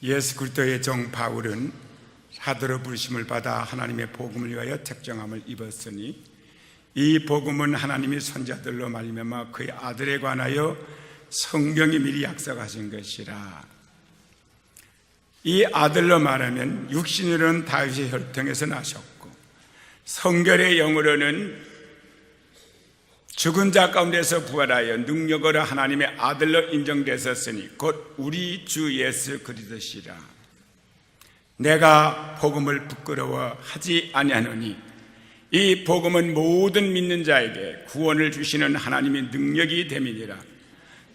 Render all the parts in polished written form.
예수 그리스도의 종 바울은 사도로 부르심을 받아 하나님의 복음을 위하여 택정함을 입었으니 이 복음은 하나님이 선자들로 말미암아 그의 아들에 관하여 성경이 미리 약속하신 것이라. 이 아들로 말하면 육신으로는 다윗의 혈통에서 나셨고 성결의 영으로는 죽은 자 가운데서 부활하여 능력으로 하나님의 아들로 인정되셨으니 곧 우리 주 예수 그리스도시라. 내가 복음을 부끄러워하지 아니하노니 이 복음은 모든 믿는 자에게 구원을 주시는 하나님의 능력이 됨이니라.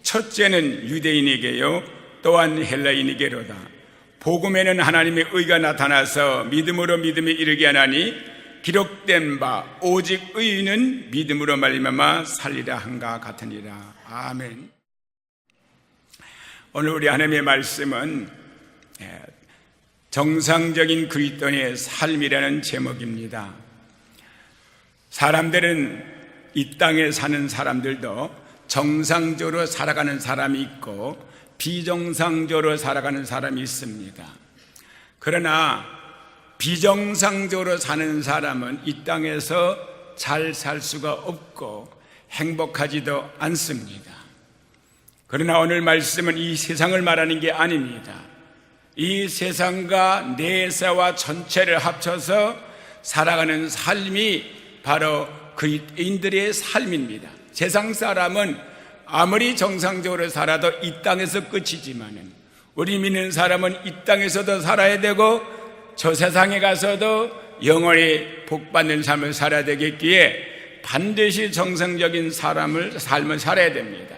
첫째는 유대인에게요 또한 헬라인에게로다. 복음에는 하나님의 의가 나타나서 믿음으로 믿음에 이르게 하나니 기록된 바 오직 의인은 믿음으로 말미암아 살리라 한가 같으니라. 아멘. 오늘 우리 하나님의 말씀은 정상적인 그리스도인의 삶이라는 제목입니다. 사람들은 이 땅에 사는 사람들도 정상적으로 살아가는 사람이 있고 비정상적으로 살아가는 사람이 있습니다. 그러나 비정상적으로 사는 사람은 이 땅에서 잘 살 수가 없고 행복하지도 않습니다. 그러나 오늘 말씀은 이 세상을 말하는 게 아닙니다. 이 세상과 내세와 전체를 합쳐서 살아가는 삶이 바로 그리스도인들의 삶입니다. 세상 사람은 아무리 정상적으로 살아도 이 땅에서 끝이지만은 우리 믿는 사람은 이 땅에서도 살아야 되고 저 세상에 가서도 영원히 복받는 삶을 살아야 되겠기에 반드시 정상적인 삶을 살아야 됩니다.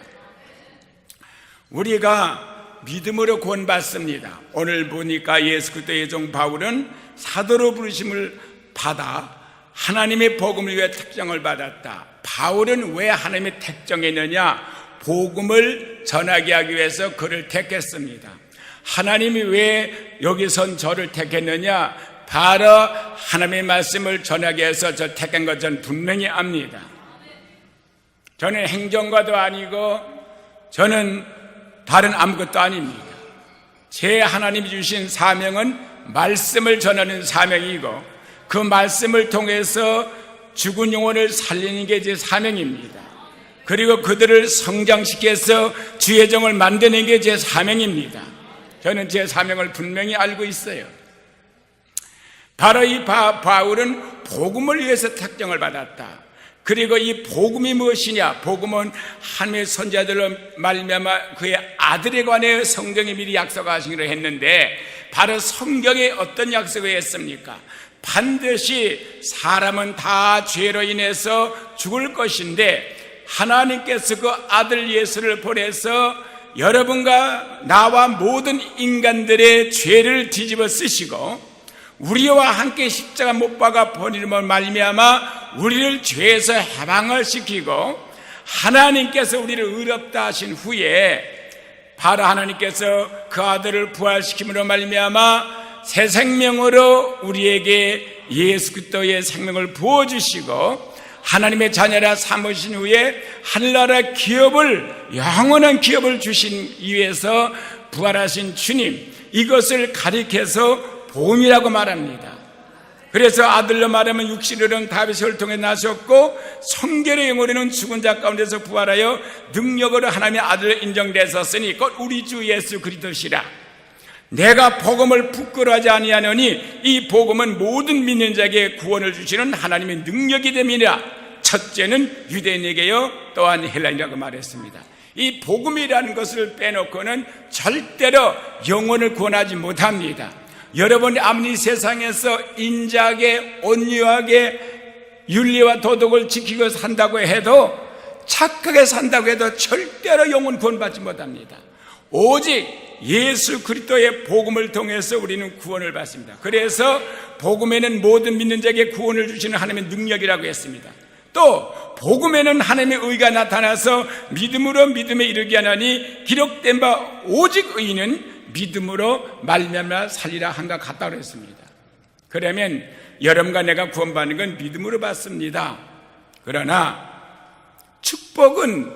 우리가 믿음으로 구원받습니다. 오늘 보니까 예수 그리스도의 종 바울은 사도로 부르심을 받아 하나님의 복음을 위해 택정을 받았다. 바울은 왜 하나님의 택정했느냐? 복음을 전하게 하기 위해서 그를 택했습니다. 하나님이 왜 여기선 저를 택했느냐? 바로 하나님의 말씀을 전하게 해서 저 택한 것 저는 분명히 압니다. 저는 행정가도 아니고 저는 다른 아무것도 아닙니다. 제 하나님이 주신 사명은 말씀을 전하는 사명이고 그 말씀을 통해서 죽은 영혼을 살리는 게 제 사명입니다. 그리고 그들을 성장시켜서 주의 종을 만드는 게 제 사명입니다. 저는 제 사명을 분명히 알고 있어요. 바로 이 바울은 복음을 위해서 택정을 받았다. 그리고 이 복음이 무엇이냐? 복음은 하나님의 선자들로 말미암아 그의 아들에 관해 성경이 미리 약속하시기로 했는데 바로 성경에 어떤 약속을 했습니까? 반드시 사람은 다 죄로 인해서 죽을 것인데 하나님께서 그 아들 예수를 보내서 여러분과 나와 모든 인간들의 죄를 뒤집어 쓰시고 우리와 함께 십자가 못 박아 버림으로 말미암아 우리를 죄에서 해방을 시키고 하나님께서 우리를 의롭다 하신 후에 바로 하나님께서 그 아들을 부활시킴으로 말미암아 새 생명으로 우리에게 예수 그리스도의 생명을 부어주시고 하나님의 자녀라 삼으신 후에 하늘나라 기업을 영원한 기업을 주신 위해서 부활하신 주님, 이것을 가리켜서 복음이라고 말합니다. 그래서 아들로 말하면 육신으로는 다윗의 혈통에 나셨고 성결의 영으로는 죽은 자 가운데서 부활하여 능력으로 하나님의 아들로 인정되셨으니 곧 우리 주 예수 그리스도시라. 내가 복음을 부끄러워하지 아니하노니 이 복음은 모든 믿는 자에게 구원을 주시는 하나님의 능력이 됨이라. 첫째는 유대인에게요 또한 헬라인이라고 말했습니다. 이 복음이라는 것을 빼놓고는 절대로 영혼을 구원하지 못합니다. 여러분이 아무리 세상에서 인자하게 온유하게 윤리와 도덕을 지키고 산다고 해도 착하게 산다고 해도 절대로 영혼 구원받지 못합니다. 오직 예수 그리스도의 복음을 통해서 우리는 구원을 받습니다. 그래서 복음에는 모든 믿는 자에게 구원을 주시는 하나님의 능력이라고 했습니다. 또 복음에는 하나님의 의가 나타나서 믿음으로 믿음에 이르게 하나니 기록된 바 오직 의인은 믿음으로 말미암아 살리라 한가 같다고 했습니다. 그러면 여러분과 내가 구원받는 건 믿음으로 받습니다. 그러나 축복은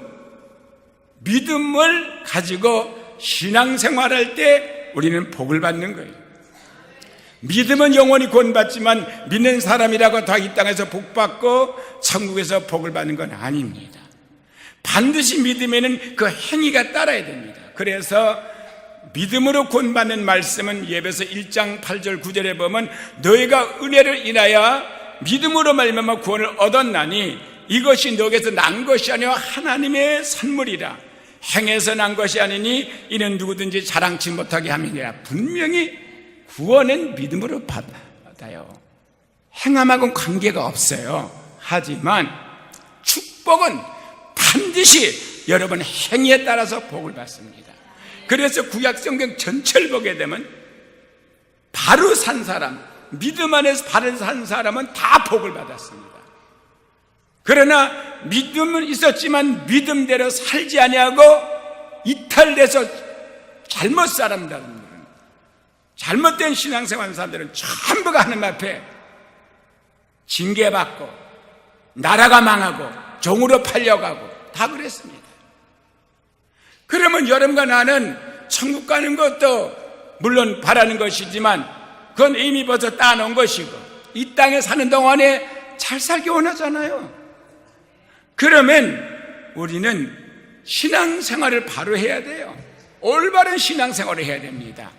믿음을 가지고 신앙생활할 때 우리는 복을 받는 거예요. 믿음은 영원히 구원받지만 믿는 사람이라고 다 이 땅에서 복받고 천국에서 복을 받는 건 아닙니다. 반드시 믿음에는 그 행위가 따라야 됩니다. 그래서 믿음으로 구원받는 말씀은 예배서 1장 8절 9절에 보면 너희가 은혜를 인하여 믿음으로 말미암아 구원을 얻었나니 이것이 너에게서 난 것이 아니요 하나님의 선물이라. 행해서 난 것이 아니니 이는 누구든지 자랑치 못하게 함이니라. 분명히 구원은 믿음으로 받아요. 행함하고는 관계가 없어요. 하지만 축복은 반드시 여러분 행위에 따라서 복을 받습니다. 그래서 구약성경 전체를 보게 되면 바로 산 사람, 믿음 안에서 바로 산 사람은 다 복을 받았습니다. 그러나 믿음은 있었지만 믿음대로 살지 아니하고 이탈돼서 잘못 사람들은, 잘못된 신앙생활 사람들은 전부가 하나님 앞에 징계받고 나라가 망하고 종으로 팔려가고 다 그랬습니다. 그러면 여러분과 나는 천국 가는 것도 물론 바라는 것이지만 그건 이미 벌써 따놓은 것이고 이 땅에 사는 동안에 잘 살기 원하잖아요. 그러면 우리는 신앙생활을 바로 해야 돼요. 올바른 신앙생활을 해야 됩니다.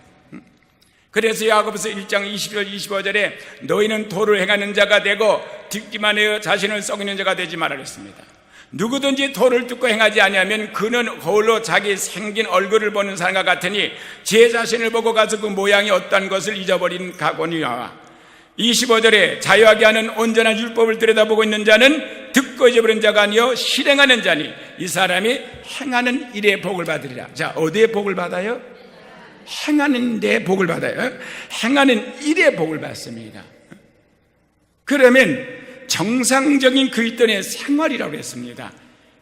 그래서 야고보서 1장 20절 25절에 너희는 도를 행하는 자가 되고 듣기만 하여 자신을 썩이는 자가 되지 말라 했습니다. 누구든지 도를 듣고 행하지 아니하면 그는 거울로 자기 생긴 얼굴을 보는 사람과 같으니 제 자신을 보고 가서 그 모양이 어떠한 것을 잊어버린 각오니와. 25절에 자유하게 하는 온전한 율법을 들여다보고 있는 자는 듣고 잊어버린 자가 아니요 실행하는 자니 이 사람이 행하는 일에 복을 받으리라. 자, 어디에 복을 받아요? 행하는 데 복을 받아요. 행하는 일에 복을 받습니다. 그러면 정상적인 그리스도인의 생활이라고 했습니다.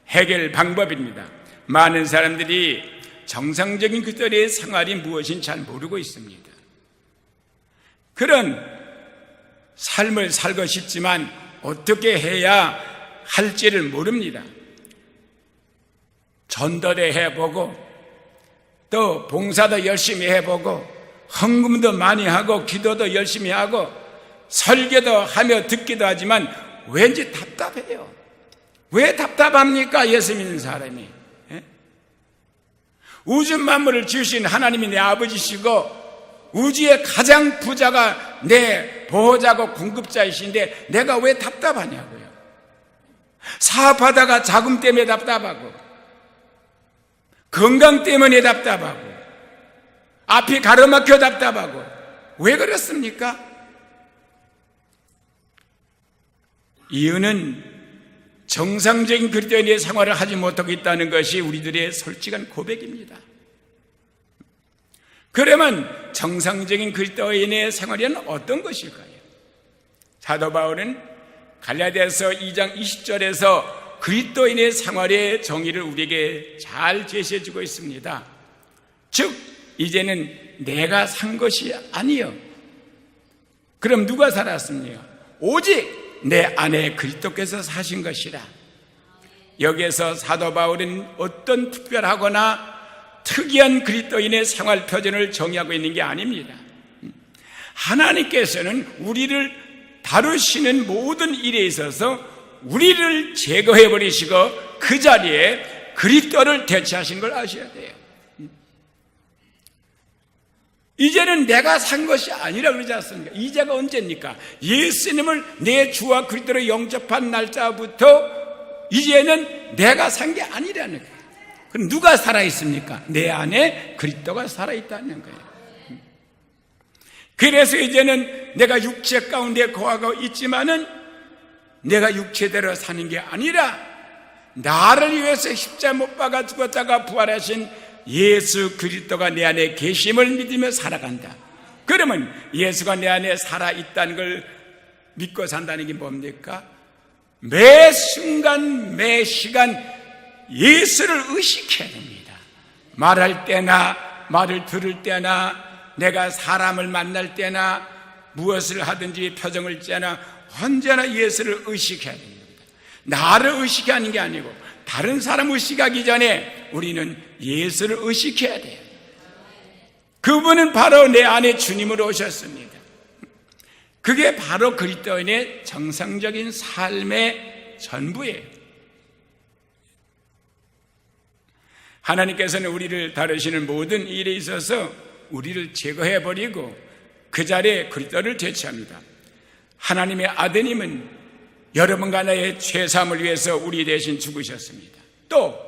해결 방법입니다. 많은 사람들이 정상적인 그리스도인의 생활이 무엇인지 잘 모르고 있습니다. 그런 삶을 살고 싶지만 어떻게 해야 할지를 모릅니다. 전도도 해보고 또 봉사도 열심히 해보고 헌금도 많이 하고 기도도 열심히 하고 설교도 하며 듣기도 하지만 왠지 답답해요. 왜 답답합니까? 예수 믿는 사람이. 우주 만물을 지으신 하나님이 내 아버지시고 우주의 가장 부자가 내 보호자고 공급자이신데 내가 왜 답답하냐고요. 사업하다가 자금 때문에 답답하고 건강 때문에 답답하고 앞이 가로막혀 답답하고 왜 그렇습니까? 이유는 정상적인 그리스도인의 생활을 하지 못하고 있다는 것이 우리들의 솔직한 고백입니다. 그러면 정상적인 그리스도인의 생활은 어떤 것일까요? 사도 바울은 갈라디아서 2장 20절에서 그리스도인의 생활의 정의를 우리에게 잘 제시해 주고 있습니다. 즉 이제는 내가 산 것이 아니요. 그럼 누가 살았습니까? 오직 내 안에 그리스도께서 사신 것이라. 여기에서 사도 바울은 어떤 특별하거나 특이한 그리스도인의 생활 표준을 정의하고 있는 게 아닙니다. 하나님께서는 우리를 다루시는 모든 일에 있어서 우리를 제거해버리시고 그 자리에 그리스도를 대체하신 걸 아셔야 돼요. 이제는 내가 산 것이 아니라 그러지 않습니까? 이제가 언제입니까? 예수님을 내 주와 그리스도로 영접한 날짜부터 이제는 내가 산 게 아니라는 거예요. 그럼 누가 살아있습니까? 내 안에 그리스도가 살아있다는 거예요. 그래서 이제는 내가 육체 가운데 거하고 있지만은 내가 육체대로 사는 게 아니라 나를 위해서 십자가 못 박아 죽었다가 부활하신 예수 그리스도가 내 안에 계심을 믿으며 살아간다. 그러면 예수가 내 안에 살아있다는 걸 믿고 산다는 게 뭡니까? 매 순간 매 시간 예수를 의식해야 됩니다. 말할 때나 말을 들을 때나 내가 사람을 만날 때나 무엇을 하든지 표정을 째나 언제나 예수를 의식해야 됩니다. 나를 의식하는 게 아니고 다른 사람을 의식하기 전에 우리는 예수를 의식해야 돼요. 그분은 바로 내 안에 주님으로 오셨습니다. 그게 바로 그리스도인의 정상적인 삶의 전부예요. 하나님께서는 우리를 다루시는 모든 일에 있어서 우리를 제거해버리고 그 자리에 그리스도를 대체합니다. 하나님의 아드님은 여러분과 나의 죄사함을 위해서 우리 대신 죽으셨습니다. 또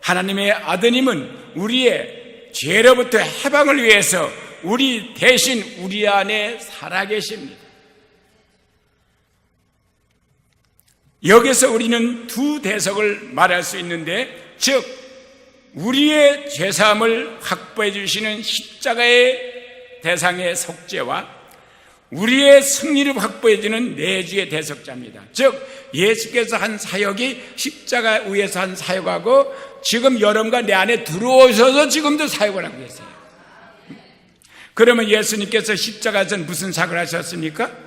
하나님의 아드님은 우리의 죄로부터 해방을 위해서 우리 대신 우리 안에 살아계십니다. 여기서 우리는 두 대석을 말할 수 있는데, 즉 우리의 죄사함을 확보해 주시는 십자가의 대상의 속죄와 우리의 승리를 확보해 주는 내주의 대속자입니다. 즉 예수께서 한 사역이 십자가 위에서 한 사역하고 지금 여러분과 내 안에 들어오셔서 지금도 사역을 하고 계세요. 그러면 예수님께서 십자가에서 무슨 사역을 하셨습니까?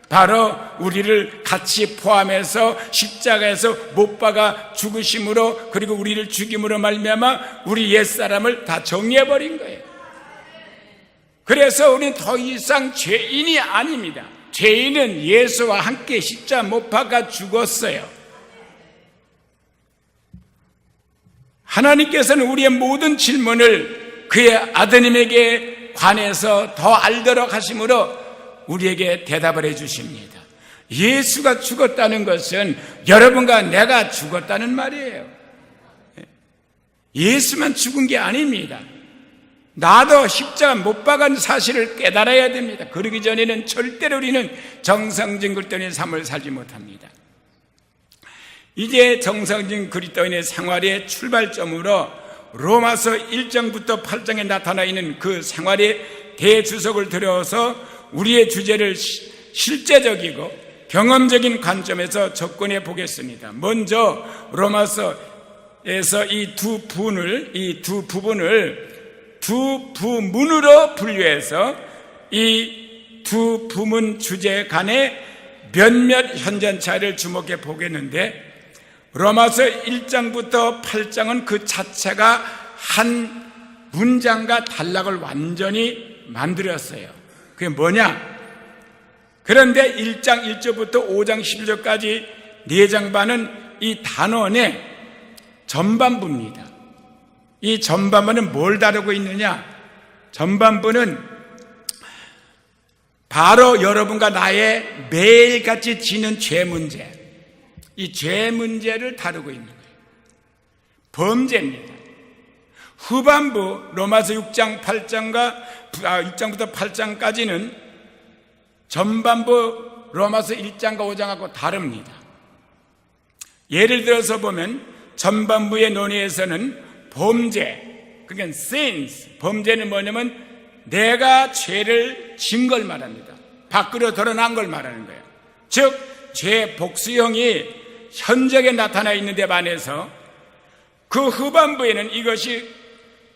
바로 우리를 같이 포함해서 십자가에서 못 박아 죽으심으로, 그리고 우리를 죽임으로 말미암아 우리 옛사람을 다 정리해버린 거예요. 그래서 우리는 더 이상 죄인이 아닙니다. 죄인은 예수와 함께 십자가 못 박아 죽었어요. 하나님께서는 우리의 모든 질문을 그의 아드님에게 관해서 더 알도록 하심으로 우리에게 대답을 해 주십니다. 예수가 죽었다는 것은 여러분과 내가 죽었다는 말이에요. 예수만 죽은 게 아닙니다. 나도 십자가 못 박은 사실을 깨달아야 됩니다. 그러기 전에는 절대로 우리는 정상적인 그리스도인의 삶을 살지 못합니다. 이제 정상적인 그리스도인의 생활의 출발점으로 로마서 1장부터 8장에 나타나 있는 그 생활의 대주석을 들어서 우리의 주제를 실제적이고 경험적인 관점에서 접근해 보겠습니다. 먼저 로마서에서 이 두 부분을 두 부문으로 분류해서 이 두 부문 주제 간의 몇몇 현전 차이를 주목해 보겠는데, 로마서 1장부터 8장은 그 자체가 한 문장과 단락을 완전히 만들었어요. 그게 뭐냐? 그런데 1장 1절부터 5장 11절까지 4장 반은 이 단원의 전반부입니다. 이 전반부는 뭘 다루고 있느냐? 전반부는 바로 여러분과 나의 매일같이 지는 죄 문제, 이 죄 문제를 다루고 있는 거예요. 범죄입니다. 후반부 로마서 6장 8장부터 8장까지는 전반부 로마서 1장과 5장하고 다릅니다. 예를 들어서 보면 전반부의 논의에서는 범죄, 그러니까 sins, 범죄는 뭐냐면 내가 죄를 진 걸 말합니다. 밖으로 드러난 걸 말하는 거예요. 즉 죄 복수형이 현저하게 나타나 있는 데 반해서 그 후반부에는 이것이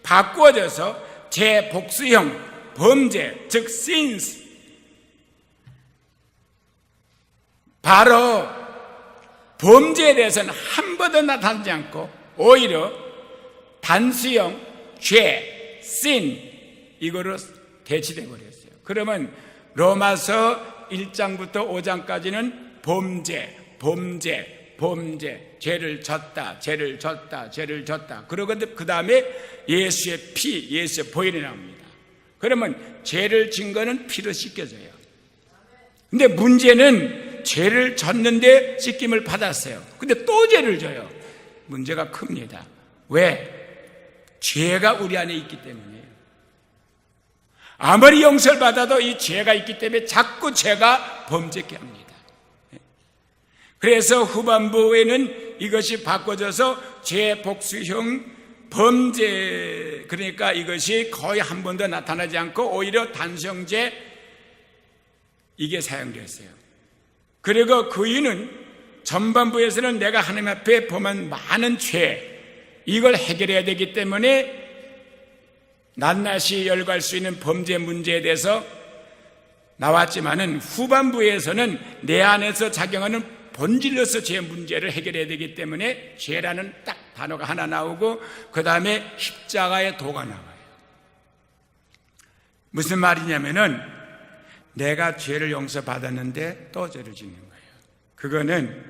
바꾸어져서 죄 복수형, 범죄, 즉 sins, 바로 범죄에 대해서는 한 번도 나타나지 않고 오히려 단수형, 죄, sin, 이거로 대치되어 버렸어요. 그러면 로마서 1장부터 5장까지는 범죄, 죄를 졌다. 그러고 그 다음에 예수의 피, 예수의 보혈이 나옵니다. 그러면 죄를 진 거는 피로 씻겨져요. 근데 문제는 죄를 졌는데 씻김을 받았어요. 근데 또 죄를 져요. 문제가 큽니다. 왜? 죄가 우리 안에 있기 때문이에요. 아무리 용서를 받아도 이 죄가 있기 때문에 자꾸 죄가 범죄케 합니다. 그래서 후반부에는 이것이 바꿔져서 죄 복수형 범죄, 그러니까 이것이 거의 한 번도 나타나지 않고 오히려 단수형죄, 이게 사용되었어요. 그리고 그 이유는 전반부에서는 내가 하나님 앞에 범한 많은 죄, 이걸 해결해야 되기 때문에 낱낱이 열거할 수 있는 범죄 문제에 대해서 나왔지만은 후반부에서는 내 안에서 작용하는 본질로서 죄 문제를 해결해야 되기 때문에 죄라는 딱 단어가 하나 나오고 그 다음에 십자가의 도가 나와요. 무슨 말이냐면은 내가 죄를 용서받았는데 또 죄를 짓는 거예요. 그거는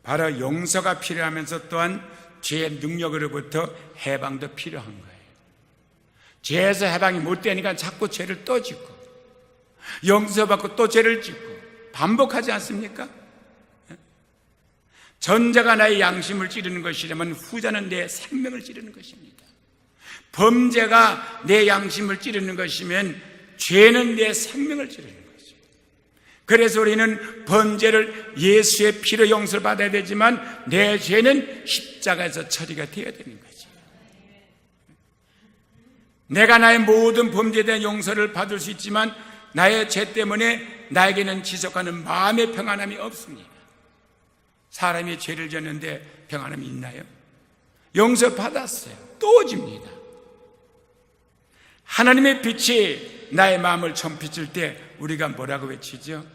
바로 용서가 필요하면서 또한 죄의 능력으로부터 해방도 필요한 거예요. 죄에서 해방이 못 되니까 자꾸 죄를 또 짓고 용서받고 또 죄를 짓고 반복하지 않습니까? 전자가 나의 양심을 찌르는 것이라면 후자는 내 생명을 찌르는 것입니다. 범죄가 내 양심을 찌르는 것이면 죄는 내 생명을 찌르는 거죠. 그래서 우리는 범죄를 예수의 피로 용서를 받아야 되지만 내 죄는 십자가에서 처리가 되어야 되는 거죠. 내가 나의 모든 범죄에 대한 용서를 받을 수 있지만 나의 죄 때문에 나에게는 지속하는 마음의 평안함이 없습니다. 사람이 죄를 졌는데 평안함이 있나요? 용서받았어요. 또 집니다. 하나님의 빛이 나의 마음을 처음 비출 때 우리가 뭐라고 외치죠?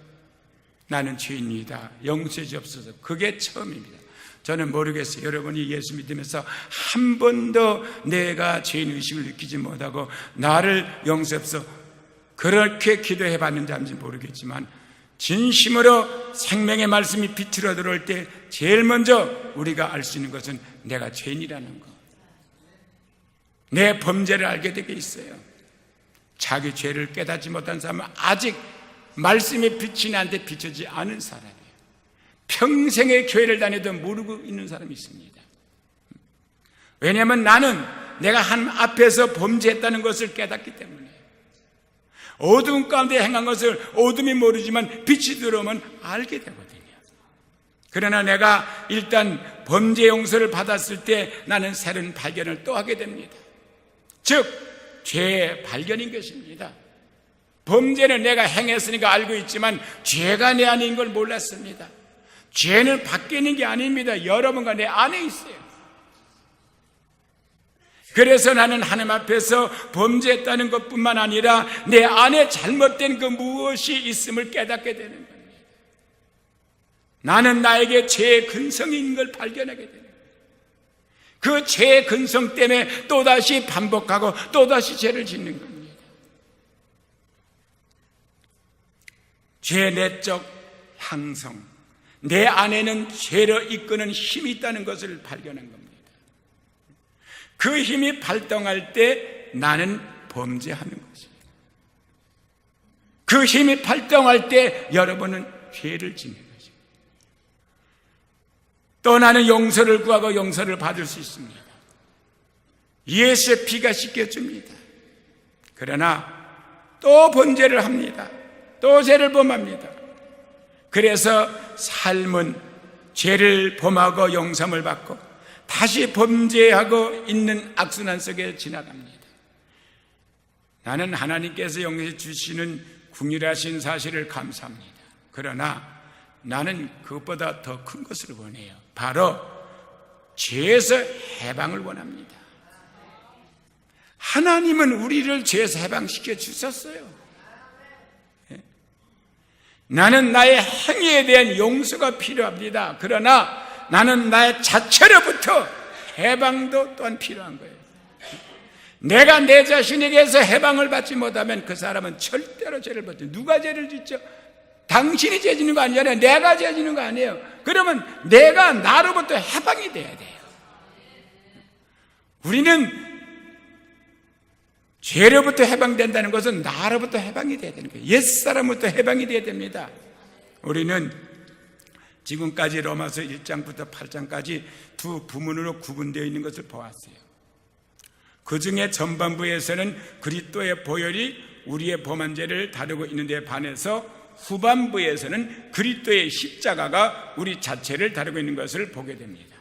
나는 죄인이다. 용서해 주옵소서. 그게 처음입니다. 저는 모르겠어요. 여러분이 예수 믿으면서 한 번도 내가 죄인 의식을 느끼지 못하고 나를 용서해서 그렇게 기도해 봤는지 아닌지 모르겠지만 진심으로 생명의 말씀이 빛으로 들어올 때 제일 먼저 우리가 알 수 있는 것은 내가 죄인이라는 것, 내 범죄를 알게 되게 있어요. 자기 죄를 깨닫지 못한 사람은 아직 말씀의 빛이 나한테 비춰지지 않은 사람이에요. 평생의 교회를 다녀도 모르고 있는 사람이 있습니다. 왜냐하면 나는 내가 하나님 앞에서 범죄했다는 것을 깨닫기 때문에 어두운 가운데 행한 것을 어둠이 모르지만 빛이 들어오면 알게 되거든요. 그러나 내가 일단 범죄 용서를 받았을 때 나는 새로운 발견을 또 하게 됩니다. 즉 죄의 발견인 것입니다. 범죄는 내가 행했으니까 알고 있지만 죄가 내 안에 있는 걸 몰랐습니다. 죄는 밖에 있는 게 아닙니다. 여러분과 내 안에 있어요. 그래서 나는 하나님 앞에서 범죄했다는 것뿐만 아니라 내 안에 잘못된 그 무엇이 있음을 깨닫게 되는 겁니다. 나는 나에게 죄의 근성이 있는 걸 발견하게 되는 거예요. 그 죄의 근성 때문에 또다시 반복하고 또다시 죄를 짓는 겁니다. 죄의 내적 향성, 내 안에는 죄를 이끄는 힘이 있다는 것을 발견한 겁니다. 그 힘이 발동할 때 나는 범죄하는 것입니다. 그 힘이 발동할 때 여러분은 죄를 짓는 것입니다. 또 나는 용서를 구하고 용서를 받을 수 있습니다. 예수의 피가 씻겨줍니다. 그러나 또 범죄를 합니다. 또 죄를 범합니다. 그래서 삶은 죄를 범하고 용서를 받고 다시 범죄하고 있는 악순환 속에 지나갑니다. 나는 하나님께서 용서해 주시는 긍휼하신 사실을 감사합니다. 그러나 나는 그것보다 더 큰 것을 원해요. 바로 죄에서 해방을 원합니다. 하나님은 우리를 죄에서 해방시켜 주셨어요. 나는 나의 행위에 대한 용서가 필요합니다. 그러나 나는 나의 자체로부터 해방도 또한 필요한 거예요. 내가 내 자신에게서 해방을 받지 못하면 그 사람은 절대로 죄를 받죠. 누가 죄를 짓죠? 당신이 죄 짓는 거 아니잖아요. 내가 죄 짓는 거 아니에요. 그러면 내가 나로부터 해방이 돼야 돼요. 우리는 죄로부터 해방된다는 것은 나로부터 해방이 돼야 되는 거예요. 옛사람부터 해방이 돼야 됩니다. 우리는 지금까지 로마서 1장부터 8장까지 두 부문으로 구분되어 있는 것을 보았어요. 그 중에 전반부에서는 그리스도의 보혈이 우리의 범한 죄를 다루고 있는 데 반해서 후반부에서는 그리스도의 십자가가 우리 자체를 다루고 있는 것을 보게 됩니다.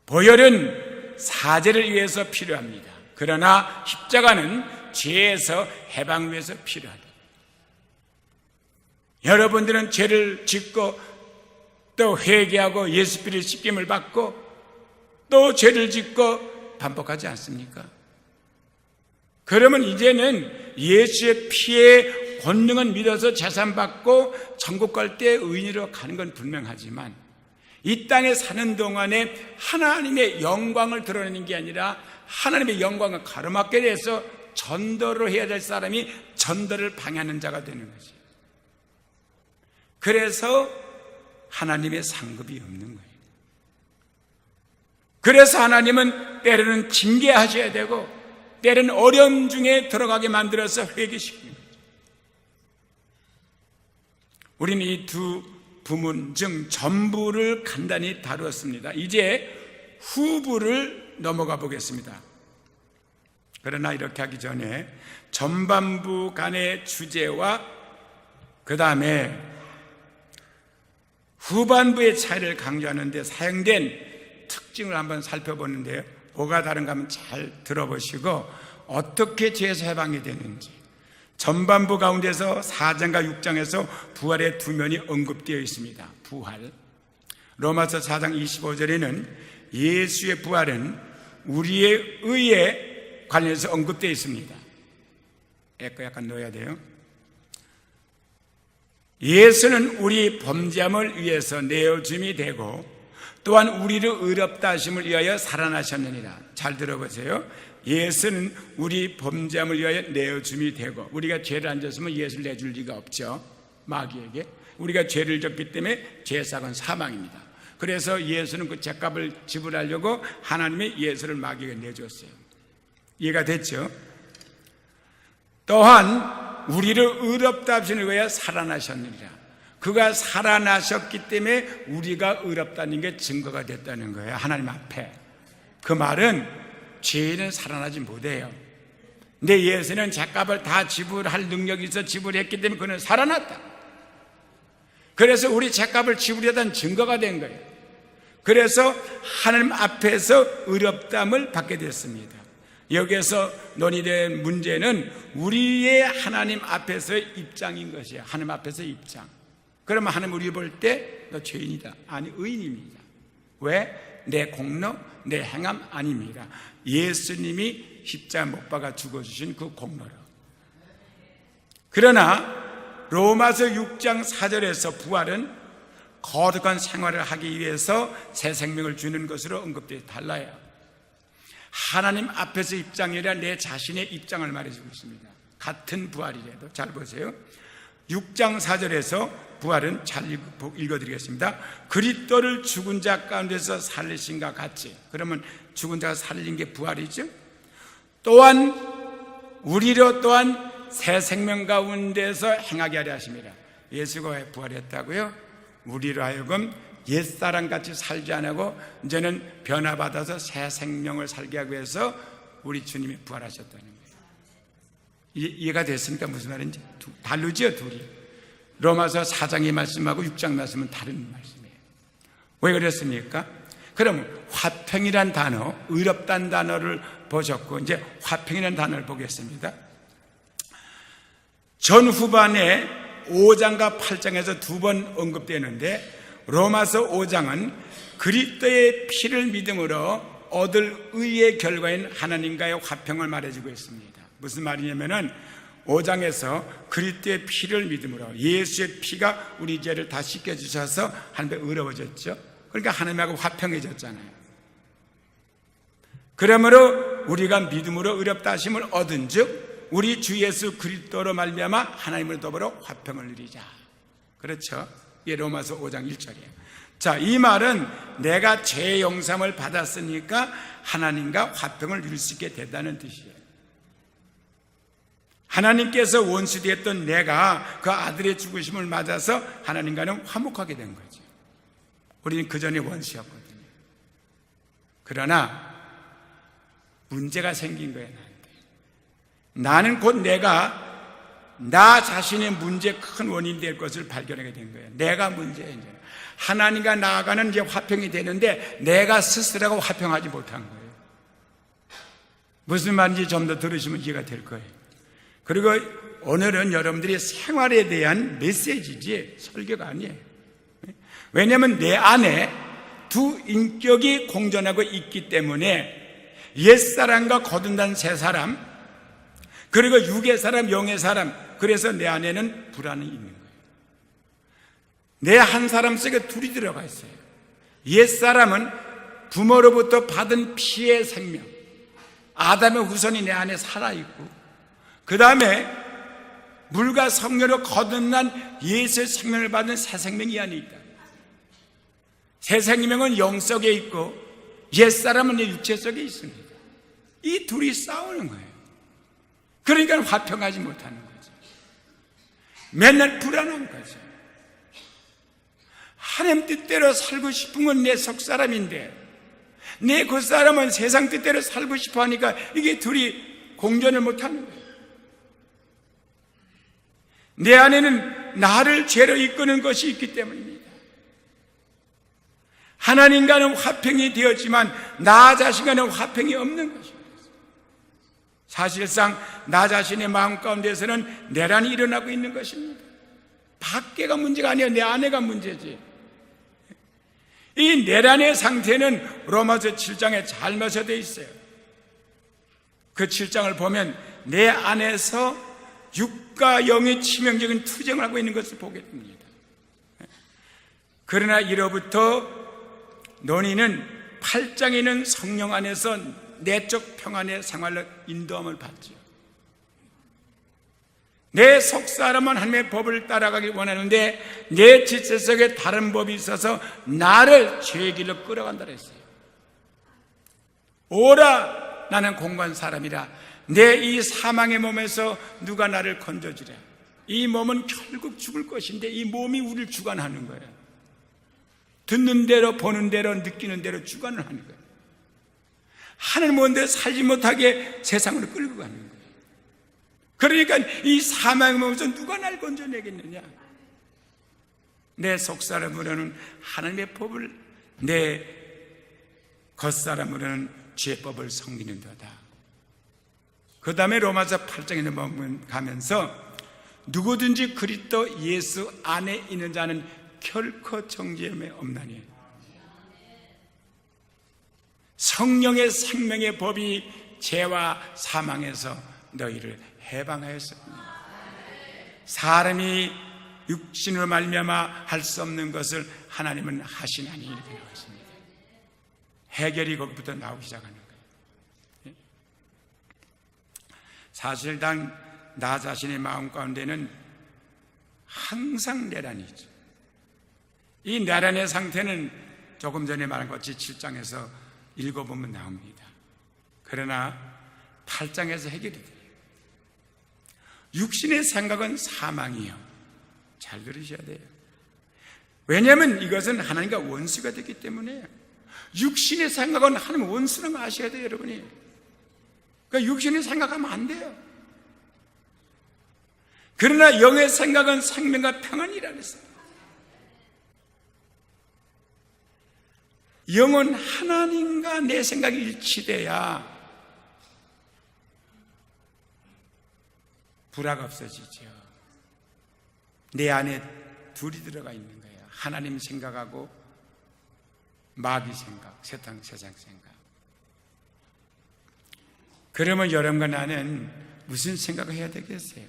보혈은 사죄를 위해서 필요합니다. 그러나 십자가는 죄에서 해방을 위해서 필요하다. 여러분들은 죄를 짓고 또 회개하고 예수 피로 씻김을 받고 또 죄를 짓고 반복하지 않습니까? 그러면 이제는 예수의 피의 권능은 믿어서 재산받고 천국 갈 때 의인으로 가는 건 분명하지만 이 땅에 사는 동안에 하나님의 영광을 드러내는 게 아니라 하나님의 영광을 가로막게 돼서 전도를 해야 될 사람이 전도를 방해하는 자가 되는 거지. 그래서 하나님의 상급이 없는 거예요. 그래서 하나님은 때로는 징계하셔야 되고 때로는 어려움 중에 들어가게 만들어서 회개시키는 거죠. 우리는 이 두 부문 중 전부를 간단히 다루었습니다. 이제 후부를 넘어가 보겠습니다. 그러나 이렇게 하기 전에 전반부 간의 주제와 그 다음에 후반부의 차이를 강조하는 데 사용된 특징을 한번 살펴보는데요. 뭐가 다른가 하면 잘 들어보시고 어떻게 죄에서 해방이 되는지, 전반부 가운데서 4장과 6장에서 부활의 두 면이 언급되어 있습니다. 부활. 로마서 4장 25절에는 예수의 부활은 우리의 의에 관련해서 언급되어 있습니다. 약간 넣어야 돼요. 예수는 우리 범죄함을 위해서 내어줌이 되고 또한 우리를 의롭다 하심을 위하여 살아나셨느니라. 잘 들어보세요. 예수는 우리 범죄함을 위하여 내어줌이 되고, 우리가 죄를 안 졌으면 예수를 내줄 리가 없죠. 마귀에게. 우리가 죄를 졌기 때문에 죄삭은 사망입니다. 그래서 예수는 그 죄값을 지불하려고 하나님이 예수를 마귀에게 내줬어요. 이해가 됐죠? 또한 우리를 의롭다 하심을 위하여 살아나셨느니라. 그가 살아나셨기 때문에 우리가 의롭다는 게 증거가 됐다는 거예요. 하나님 앞에. 그 말은 죄인은 살아나지 못해요. 근데 예수는 죄값을 다 지불할 능력이 있어 지불했기 때문에 그는 살아났다. 그래서 우리 죄값을 지불하다는 증거가 된 거예요. 그래서 하나님 앞에서 의롭다함을 받게 됐습니다. 여기에서 논의된 문제는 우리의 하나님 앞에서의 입장인 것이에요. 하나님 앞에서의 입장. 그러면 하나님 우리 볼 때 너 죄인이다. 아니, 의인입니다. 왜? 내 공로, 내 행함 아닙니다. 예수님이 십자가 못 박아 죽어주신 그 공로로. 그러나 로마서 6장 4절에서 부활은 거룩한 생활을 하기 위해서 새 생명을 주는 것으로 언급되어 달라요. 하나님 앞에서 입장이 아니라 내 자신의 입장을 말해주고 있습니다. 같은 부활이라도. 잘 보세요. 6장 4절에서 부활은 잘 읽어드리겠습니다. 그리스도를 죽은 자 가운데서 살리신과 같이. 그러면 죽은 자가 살린 게 부활이죠. 또한 우리로 또한 새 생명 가운데서 행하게 하려 하십니다. 예수가 왜 부활했다고요? 우리로 하여금 옛사람같이 살지 않고 이제는 변화받아서 새 생명을 살게 하기 위해서 우리 주님이 부활하셨다는 거예요. 이해가 됐습니까? 무슨 말인지? 다르죠, 둘이. 로마서 4장의 말씀하고 6장 말씀은 다른 말씀이에요. 왜 그랬습니까? 그럼 화평이란 단어, 의롭다는 단어를 보셨고 이제 화평이라는 단어를 보겠습니다. 전 후반에 5장과 8장에서 두 번 언급되는데 로마서 5장은 그리스도의 피를 믿음으로 얻을 의의 결과인 하나님과의 화평을 말해주고 있습니다. 무슨 말이냐면은 5장에서 그리스도의 피를 믿음으로 예수의 피가 우리 죄를 다 씻겨주셔서 하나님께 의로워졌죠. 그러니까 하나님하고 화평해졌잖아요. 그러므로 우리가 믿음으로 의롭다 하심을 얻은 즉 우리 주 예수 그리스도로 말미암아 하나님을 더불어 화평을 누리자. 그렇죠? 이게 로마서 5장 1절이에요. 자, 이 말은 내가 죄의 용서를 받았으니까 하나님과 화평을 누릴 수 있게 됐다는 뜻이에요. 하나님께서 원수되었던 내가 그 아들의 죽으심을 맞아서 하나님과는 화목하게 된 거죠. 우리는 그 전에 원수였거든요. 그러나 문제가 생긴 거예요. 나는 곧 내가 나 자신의 문제의 큰 원인이 될 것을 발견하게 된 거예요. 내가 문제예요. 이제 하나님과 나아가는 이제 화평이 되는데 내가 스스로가 화평하지 못한 거예요. 무슨 말인지 좀 더 들으시면 이해가 될 거예요. 그리고 오늘은 여러분들이 생활에 대한 메시지지 설교가 아니에요. 왜냐하면 내 안에 두 인격이 공존하고 있기 때문에 옛사람과 거듭난 새사람, 그리고 육의 사람, 영의 사람, 그래서 내 안에는 불안이 있는 거예요. 내 한 사람 속에 둘이 들어가 있어요. 옛사람은 부모로부터 받은 피의 생명, 아담의 후손이 내 안에 살아있고, 그 다음에 물과 성령으로 거듭난 예수의 생명을 받은 새 생명이 이 안에 있다. 새 생명은 영 속에 있고 옛사람은 육체 속에 있습니다. 이 둘이 싸우는 거예요. 그러니까 화평하지 못하는 거죠. 맨날 불안한 거죠. 하나님 뜻대로 살고 싶은 건 내 속사람인데 내 겉사람은 세상 뜻대로 살고 싶어 하니까 이게 둘이 공존을 못하는 거예요. 내 안에는 나를 죄로 이끄는 것이 있기 때문입니다. 하나님과는 화평이 되었지만 나 자신과는 화평이 없는 것입니다. 사실상 나 자신의 마음 가운데서는 내란이 일어나고 있는 것입니다. 밖에가 문제가 아니에요. 내 안에가 문제지. 이 내란의 상태는 로마서 7장에 잘 묘사되어 있어요. 그 7장을 보면 내 안에서 육과 영의 치명적인 투쟁을 하고 있는 것을 보게 됩니다. 그러나 이로부터 논의는 8장에 있는 성령 안에서 내적 평안의 생활로 인도함을 받죠. 내 속사람은 하나님의 법을 따라가길 원하는데 내 지체 속에 다른 법이 있어서 나를 죄의 길로 끌어간다 그랬어요. 오라, 나는 공고한 사람이라. 내 이 사망의 몸에서 누가 나를 건져주랴. 이 몸은 결국 죽을 것인데 이 몸이 우리를 주관하는 거예요. 듣는 대로 보는 대로 느끼는 대로 주관을 하는 거예요. 하늘 뭔데 살지 못하게 세상으로 끌고 가는 거예요. 그러니까 이 사망의 몸에서 누가 날 건져내겠느냐. 내 속사람으로는 하나님의 법을, 내 겉사람으로는 죄법을 섬기는도다. 그 다음에 로마서 8장에 넘어가면서 누구든지 그리스도 예수 안에 있는 자는 결코 정죄함에 없나니 성령의 생명의 법이 죄와 사망에서 너희를 해방하였습니다. 사람이 육신으로 말미암아 할 수 없는 것을 하나님은 하시나니 이렇게 나왔습니다. 해결이 거기부터 나오기 시작하는 거예요. 사실 나 자신의 마음 가운데는 항상 내란이 있죠. 이 내란의 상태는 조금 전에 말한 것 같이 7장에서 읽어보면 나옵니다. 그러나 8장에서 해결이 돼요. 육신의 생각은 사망이요. 잘 들으셔야 돼요. 왜냐하면 이것은 하나님과 원수가 되기 때문에 육신의 생각은 하나님 원수라는 거 아셔야 돼요, 여러분이. 그러니까 육신의 생각하면 안 돼요. 그러나 영의 생각은 생명과 평안이라 그랬어요. 영은 하나님과 내 생각이 일치돼야 불화가 없어지죠. 내 안에 둘이 들어가 있는 거예요. 하나님 생각하고 마귀 생각, 세상 생각. 그러면 여러분과 나는 무슨 생각을 해야 되겠어요?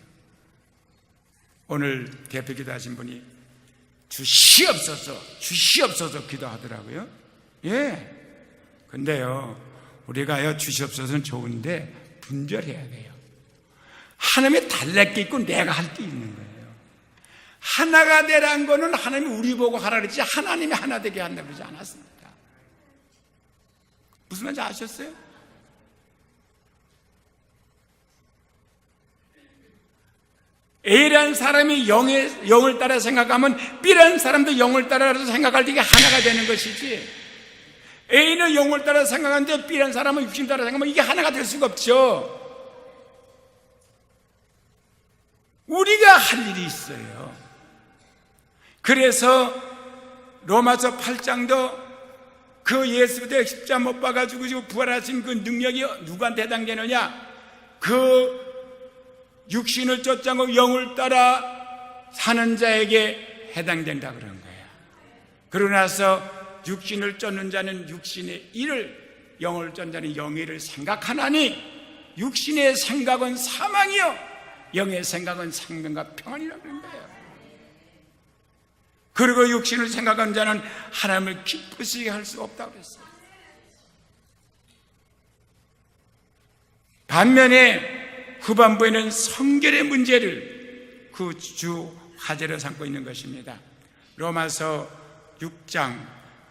오늘 대표기도 하신 분이 주시옵소서 기도하더라고요. 예. 근데요, 우리가요, 주시옵소서는 좋은데 분별해야 돼요. 하나님의 달랠 게 있고 내가 할 게 있는 거예요. 하나가 되라는 거는 하나님이 우리 보고 하라 그랬지 하나님이 하나 되게 한다고 그러지 않았습니다. 무슨 말인지 아셨어요? A라는 사람이 영을 따라 생각하면 B라는 사람도 영을 따라서 생각할 때 이게 하나가 되는 것이지, A는 영을 따라 생각하는데 B라는 사람은 육신 따라 생각하면 이게 하나가 될 수가 없죠. 우리가 할 일이 있어요. 그래서 로마서 8장도 그 예수 그리스도 십자가 못 박아주고 부활하신 그 능력이 누구한테 해당되느냐? 그 육신을 쫓아고 영을 따라 사는 자에게 해당된다 그런 거예요. 그러고 나서 육신을 쫓는 자는 육신의 일을, 영을 쫓는 자는 영의 일을 생각하나니 육신의 생각은 사망이요 영의 생각은 생명과 평안이라고 그런 거예요. 그리고 육신을 생각하는 자는 하나님을 기쁘시게 할 수 없다고 그랬어요. 반면에 후반부에는 성결의 문제를 그 주 화제로 삼고 있는 것입니다. 로마서 6장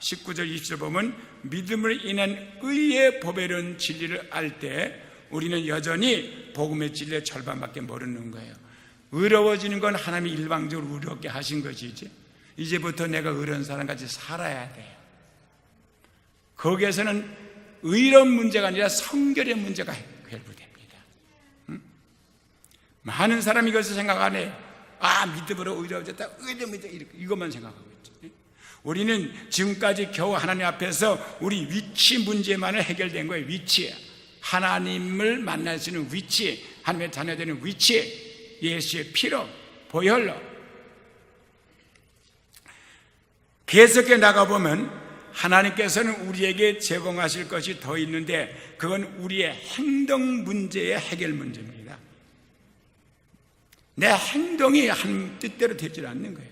19절 20절 보면 믿음을 인한 의의 법에는 진리를 알 때 우리는 여전히 복음의 진리의 절반밖에 모르는 거예요. 의로워지는 건 하나님이 일방적으로 의롭게 하신 것이지 이제부터 내가 의로운 사람같이 살아야 돼요. 거기에서는 의로운 문제가 아니라 성결의 문제가 해결됩니다. 많은 사람이 이것을 생각 안 해요. 믿음으로 의로워졌다, 의로워졌다, 이것만 생각하고 있죠. 우리는 지금까지 겨우 하나님 앞에서 우리 위치 문제만을 해결된 거예요. 위치, 하나님을 만날 수 있는 위치, 하나님의 자녀되는 위치, 예수의 피로, 보혈로 계속해 나가보면 하나님께서는 우리에게 제공하실 것이 더 있는데 그건 우리의 행동 문제의 해결 문제입니다. 내 행동이 하나님 뜻대로 되질 않는 거예요.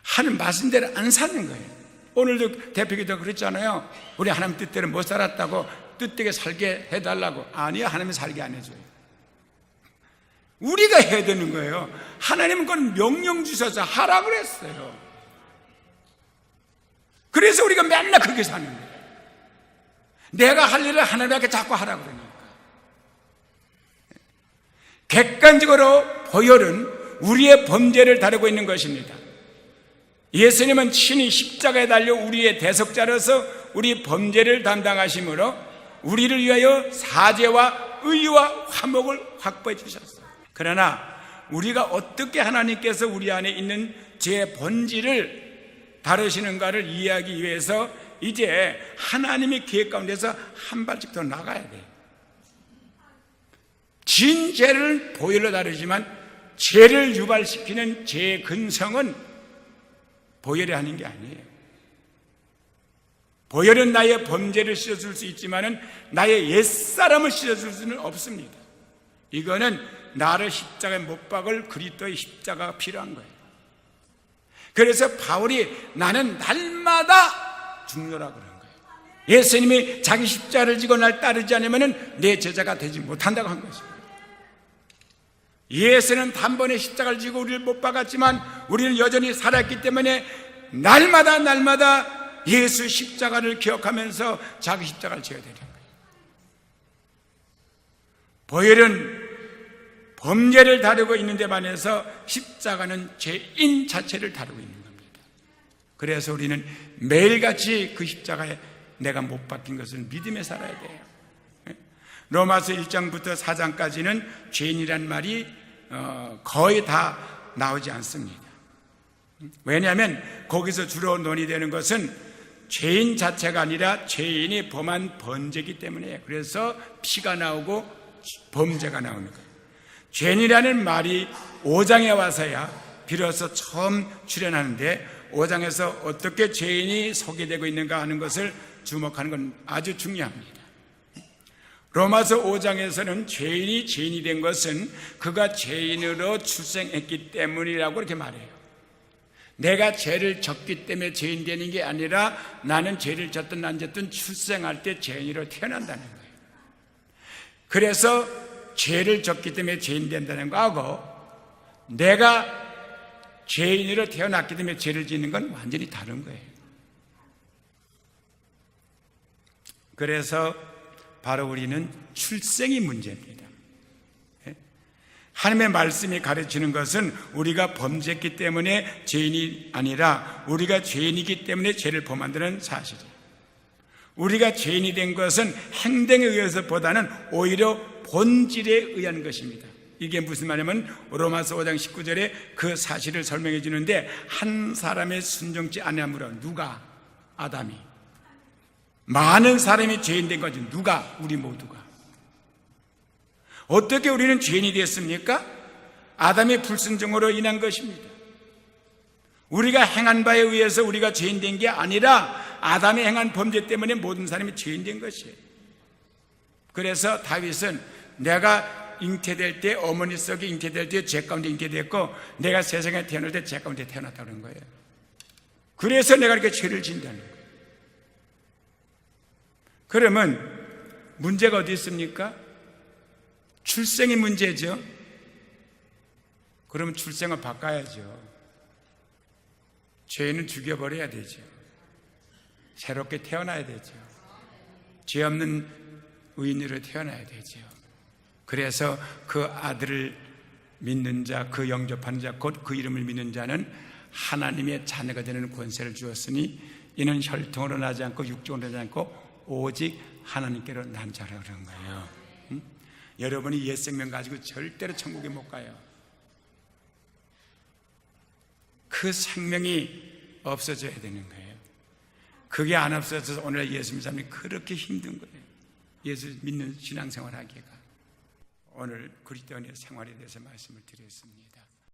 하나님 말씀대로 안 사는 거예요. 오늘도 대표기도 그랬잖아요. 우리 하나님 뜻대로 못 살았다고 뜻되게 살게 해달라고. 아니요, 하나님은 살게 안 해줘요. 우리가 해야 되는 거예요. 하나님은 그건 명령 주셔서 하라고 그랬어요. 그래서 우리가 맨날 그렇게 사는 거예요. 내가 할 일을 하나님께 자꾸 하라고 그러니까. 객관적으로 보혈은 우리의 범죄를 다루고 있는 것입니다. 예수님은 친히 십자가에 달려 우리의 대속자로서 우리 범죄를 담당하심으로 우리를 위하여 사죄와 의와 화목을 확보해 주셨어요. 그러나 우리가 어떻게 하나님께서 우리 안에 있는 죄의 본질을 다루시는가를 이해하기 위해서 이제 하나님의 계획 가운데서 한 발씩 더 나가야 돼요. 진죄를 보혈로 다루지만 죄를 유발시키는 죄의 근성은 보혈이 하는 게 아니에요. 보혈은 나의 범죄를 씻어줄 수 있지만은 나의 옛사람을 씻어줄 수는 없습니다. 이거는 나를 십자가에 못 박을 그리스도의 십자가가 필요한 거예요. 그래서 바울이 나는 날마다 죽노라고 그런 거예요. 예수님이 자기 십자가를 지고 날 따르지 않으면 내 제자가 되지 못한다고 한 것입니다. 예수는 단번에 십자가를 지고 우리를 못 박았지만 우리는 여전히 살았기 때문에 날마다 예수 십자가를 기억하면서 자기 십자가를 지어야 되는 거예요. 보혈은 범죄를 다루고 있는 데 반해서 십자가는 죄인 자체를 다루고 있는 겁니다. 그래서 우리는 매일같이 그 십자가에 내가 못 박힌 것을 믿음에 살아야 돼요. 로마서 1장부터 4장까지는 죄인이란 말이 거의 다 나오지 않습니다. 왜냐하면 거기서 주로 논의되는 것은 죄인 자체가 아니라 죄인이 범한 범죄이기 때문에 그래서 피가 나오고 범죄가 나오는 거예요. 죄인이라는 말이 5장에 와서야 비로소 처음 출현하는데 5장에서 어떻게 죄인이 소개되고 있는가 하는 것을 주목하는 건 아주 중요합니다. 로마서 5장에서는 죄인이 된 것은 그가 죄인으로 출생했기 때문이라고 그렇게 말해요. 내가 죄를 졌기 때문에 죄인 되는 게 아니라 나는 죄를 졌든 안 졌든 출생할 때 죄인으로 태어난다는 거예요. 그래서 죄를 졌기 때문에 죄인 된다는 거하고 내가 죄인으로 태어났기 때문에 죄를 짓는 건 완전히 다른 거예요. 그래서 바로 우리는 출생이 문제입니다. 하나님의 말씀이 가르치는 것은 우리가 범죄했기 때문에 죄인이 아니라 우리가 죄인이기 때문에 죄를 범한다는 사실이에요. 우리가 죄인이 된 것은 행동에 의해서 보다는 오히려 본질에 의한 것입니다. 이게 무슨 말이냐면 로마서 5장 19절에 그 사실을 설명해 주는데 한 사람의 순종치 아니함으로 누가? 아담이. 많은 사람이 죄인 된 거지. 누가? 우리 모두가. 어떻게 우리는 죄인이 됐습니까? 아담의 불순종으로 인한 것입니다. 우리가 행한 바에 의해서 우리가 죄인 된 게 아니라 아담이 행한 범죄 때문에 모든 사람이 죄인 된 것이에요. 그래서 다윗은 내가 잉태될 때 어머니 속에 잉태될 때 죄 가운데 잉태됐고 내가 세상에 태어날 때 죄 가운데 태어났다는 거예요. 그래서 내가 이렇게 죄를 짓는다는 거예요. 그러면 문제가 어디 있습니까? 출생이 문제죠. 그러면 출생을 바꿔야죠. 죄는 죽여버려야 되죠. 새롭게 태어나야 되죠. 죄 없는 의인으로 태어나야 되죠. 그래서 그 아들을 믿는 자, 그 영접하는 자, 곧 그 이름을 믿는 자는 하나님의 자녀가 되는 권세를 주었으니 이는 혈통으로 나지 않고 육적으로 나지 않고 오직 하나님께로 난 자라 그런 거예요. 여러분이 옛 생명 가지고 절대로 천국에 못 가요. 그 생명이 없어져야 되는 거예요. 그게 안 없어져서 오늘 예수 믿는 사람이 그렇게 힘든 거예요. 예수 믿는 신앙생활 하기가. 오늘 그리스도인의 생활에 대해서 말씀을 드렸습니다.